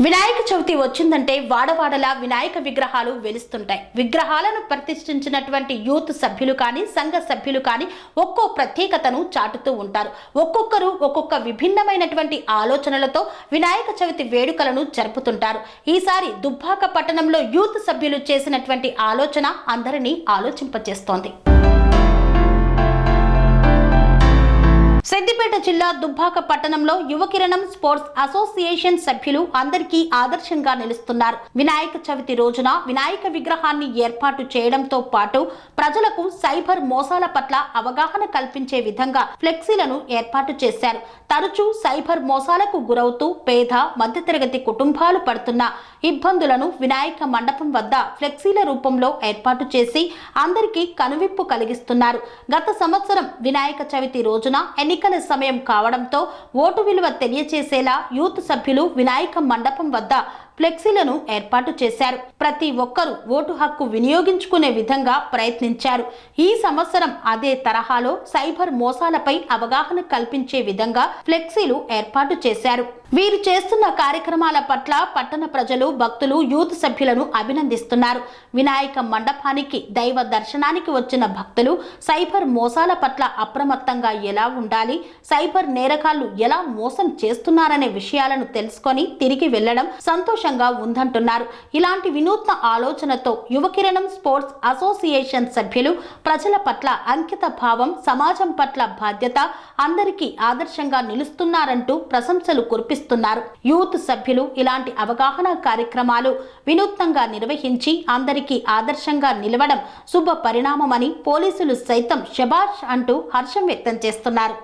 వినాయక చవితి వచ్చిందంటే వాడవాడలా వినాయక విగ్రహాలు వెలుస్తుంటాయి. విగ్రహాలను ప్రతిష్ఠించినటువంటి యూత్ సభ్యులు కానీ సంఘ సభ్యులు కానీ ఒక్కో ప్రత్యేకతను చాటుతూ ఉంటారు. ఒక్కొక్కరు ఒక్కొక్క విభిన్నమైనటువంటి ఆలోచనలతో వినాయక చవితి వేడుకలను జరుపుతుంటారు. ఈసారి దుబ్బాక పట్టణంలో యూత్ సభ్యులు చేసినటువంటి ఆలోచన అందరినీ ఆలోచింపచేస్తోంది. సిద్దిపేట జిల్లా దుబ్బాక పట్టణంలో యువకిరణం స్పోర్ట్స్ అసోసియేషన్ సభ్యులు అందరికీ ఆదర్శంగా నిలుస్తున్నారు. వినాయక చవితి రోజున వినాయక విగ్రహాన్ని ఏర్పాటు చేయడంతో పాటు ప్రజలకు సైబర్ మోసాల పట్ల అవగాహన కల్పించే విధంగా ఫ్లెక్సీలను ఏర్పాటు చేశారు. తరచూ సైబర్ మోసాలకు గురవుతూ పేద మధ్యతరగతి కుటుంబాలు పడుతున్న ఇబ్బందులను వినాయక మండపం వద్ద ఫ్లెక్సీల రూపంలో ఏర్పాటు చేసి అందరికీ కనువిప్పు కలిగిస్తున్నారు. గత సంవత్సరం వినాయక చవితి రోజున ఎన్నికల సమయం కావడంతో ఓటు విలువ తెలియచేసేలా యూత్ సభ్యులు వినాయక మండపం వద్ద ఫ్లెక్సీలను ఏర్పాటు చేశారు. ప్రతి ఒక్కరూ ఓటు హక్కు వినియోగించుకునే విధంగా ప్రయత్నించారు. ఈ సంవత్సరం అదే తరహాలో సైబర్ మోసాలపై అవగాహన కల్పించే విధంగా ఫ్లెక్సీలు ఏర్పాటు చేశారు. వీరు చేస్తున్న కార్యక్రమాల పట్ల పట్టణ ప్రజలు భక్తులు యూత్ సభ్యులను అభినందిస్తున్నారు. వినాయక మండపానికి దైవ దర్శనానికి వచ్చిన భక్తులు సైబర్ మోసాల పట్ల అప్రమత్తంగా ఎలా ఉండాలి, సైబర్ నేరగాళ్లు ఎలా మోసం చేస్తున్నారనే విషయాలను తెలుసుకొని తిరిగి వెళ్లడం సంతోషంగా ఉందంటున్నారు. ఇలాంటి వినూత్న ఆలోచనతో యువకిరణం స్పోర్ట్స్ అసోసియేషన్ సభ్యులు ప్రజల పట్ల అంకిత భావం, సమాజం పట్ల బాధ్యత, అందరికీ ఆదర్శంగా నిలుస్తున్నారంటూ ప్రశంసలు కురిపిస్తున్నారు. యూత్ సభ్యులు ఇలాంటి అవగాహన కార్యక్రమాలు వినూత్నంగా నిర్వహించి అందరికీ ఆదర్శంగా నిలవడం శుభ పరిణామమని పోలీసులు సైతం శభాష్ అంటూ హర్షం వ్యక్తం చేస్తున్నారు.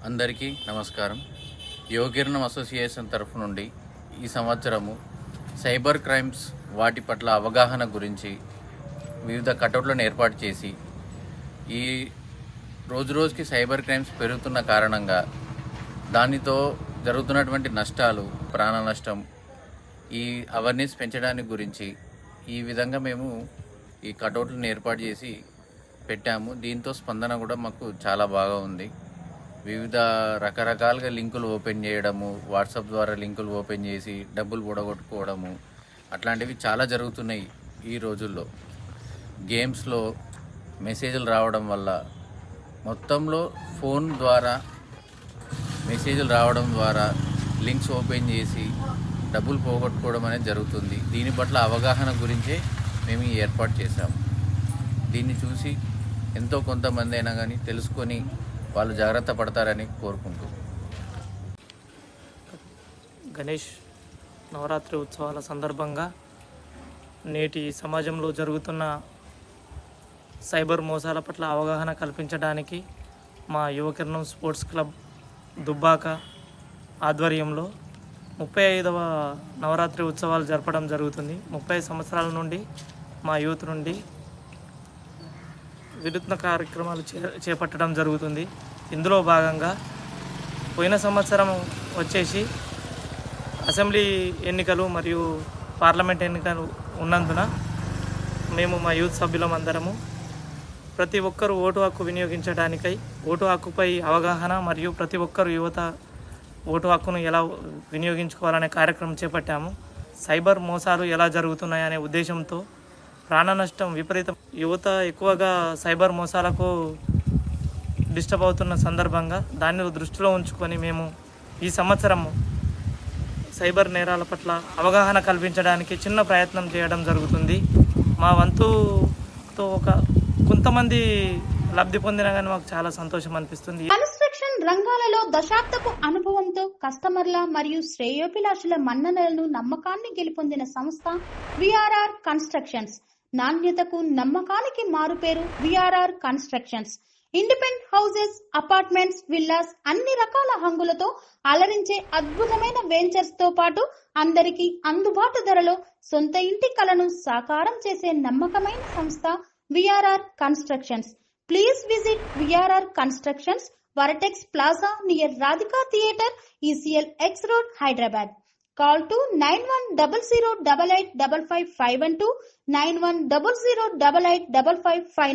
అందరికీ నమస్కారం. యువకిరణం అసోసియేషన్ తరఫు నుండి ఈ సంవత్సరము సైబర్ క్రైమ్స్ వాటి పట్ల అవగాహన గురించి వివిధ కటౌట్లను ఏర్పాటు చేసి ఈ రోజుకి సైబర్ క్రైమ్స్ పెరుగుతున్న కారణంగా దానితో జరుగుతున్నటువంటి నష్టాలు, ప్రాణ నష్టం, ఈ అవేర్నెస్ పెంచడానికి గురించి ఈ విధంగా మేము ఈ కటౌట్లను ఏర్పాటు చేసి పెట్టాము. దీంతో స్పందన కూడా మాకు చాలా బాగా ఉంది. వివిధ రకరకాలుగా లింకులు ఓపెన్ చేయడము, వాట్సాప్ ద్వారా లింకులు ఓపెన్ చేసి డబ్బులు పొడగొట్టుకోవడము, అట్లాంటివి చాలా జరుగుతున్నాయి ఈ రోజుల్లో. గేమ్స్లో మెసేజ్లు రావడం వల్ల మొత్తంలో ఫోన్ ద్వారా మెసేజ్లు రావడం ద్వారా లింక్స్ ఓపెన్ చేసి డబ్బులు పోగొట్టుకోవడం అనేది జరుగుతుంది. దీని పట్ల అవగాహన గురించే మేము ఈ ఏర్పాటు చేశాము. దీన్ని చూసి ఎంతో కొంతమంది అయినా కానీ తెలుసుకొని వాళ్ళు జాగ్రత్త పడతారని కోరుకుంటూ గణేష్ నవరాత్రి ఉత్సవాల సందర్భంగా నేటి సమాజంలో జరుగుతున్న సైబర్ మోసాల పట్ల అవగాహన కల్పించడానికి మా యువకిరణం స్పోర్ట్స్ క్లబ్ దుబ్బాక ఆధ్వర్యంలో 35వ నవరాత్రి ఉత్సవాలు జరపడం జరుగుతుంది. 30 సంవత్సరాల నుండి మా యూత్ నుండి వినూత్న కార్యక్రమాలు చేపట్టడం జరుగుతుంది. ఇందులో భాగంగా పోయిన సంవత్సరం వచ్చేసి అసెంబ్లీ ఎన్నికలు మరియు పార్లమెంట్ ఎన్నికలు ఉన్నందున మేము మా యూత్ సభ్యులమందరము ప్రతి ఒక్కరూ ఓటు హక్కు వినియోగించడానికై ఓటు హక్కుపై అవగాహన మరియు ప్రతి ఒక్కరు యువత ఓటు హక్కును ఎలా వినియోగించుకోవాలనే కార్యక్రమం చేపట్టాము. సైబర్ మోసాలు ఎలా జరుగుతున్నాయనే ఉద్దేశంతో ప్రాణ నష్టం విపరీతం, యువత ఎక్కువగా సైబర్ మోసాలకు డిస్టర్బ్ అవుతున్న సందర్భంగా దాన్ని దృష్టిలో ఉంచుకొని మేము ఈ సంవత్సరము సైబర్ నేరాల పట్ల అవగాహన కల్పించడానికి చిన్న ప్రయత్నం చేయడం జరుగుతుంది. మా వంతుతో కొంతమంది లబ్ధి పొందినా కానీ మాకు చాలా సంతోషం అనిపిస్తుంది. కన్స్ట్రక్షన్ రంగాలలో దశాబ్దపు అనుభవంతో కస్టమర్ల మరియు శ్రేయోభిలాషుల మన్ననలను నమ్మకాన్ని గెలుపొందిన సంస్థ విఆర్ఆర్ కన్స్ట్రక్షన్స్. నాణ్యతకు నమ్మకానికి మారుపేరు VRR constructions. Independent houses, apartments, villas అన్ని రకాల హంగులతో అలరించే అద్భుతమైన వెంచర్స్ తో పాటు అందరికీ అందుబాటు ధరలో సొంత ఇంటి కలను సాకారం చేసే నమ్మకమైన సంస్థ VRR constructions. Please visit VRR Constructions, Varatex Plaza near Radhika Theatre, ECL X Road, Hyderabad. Call to 9100885551 91008855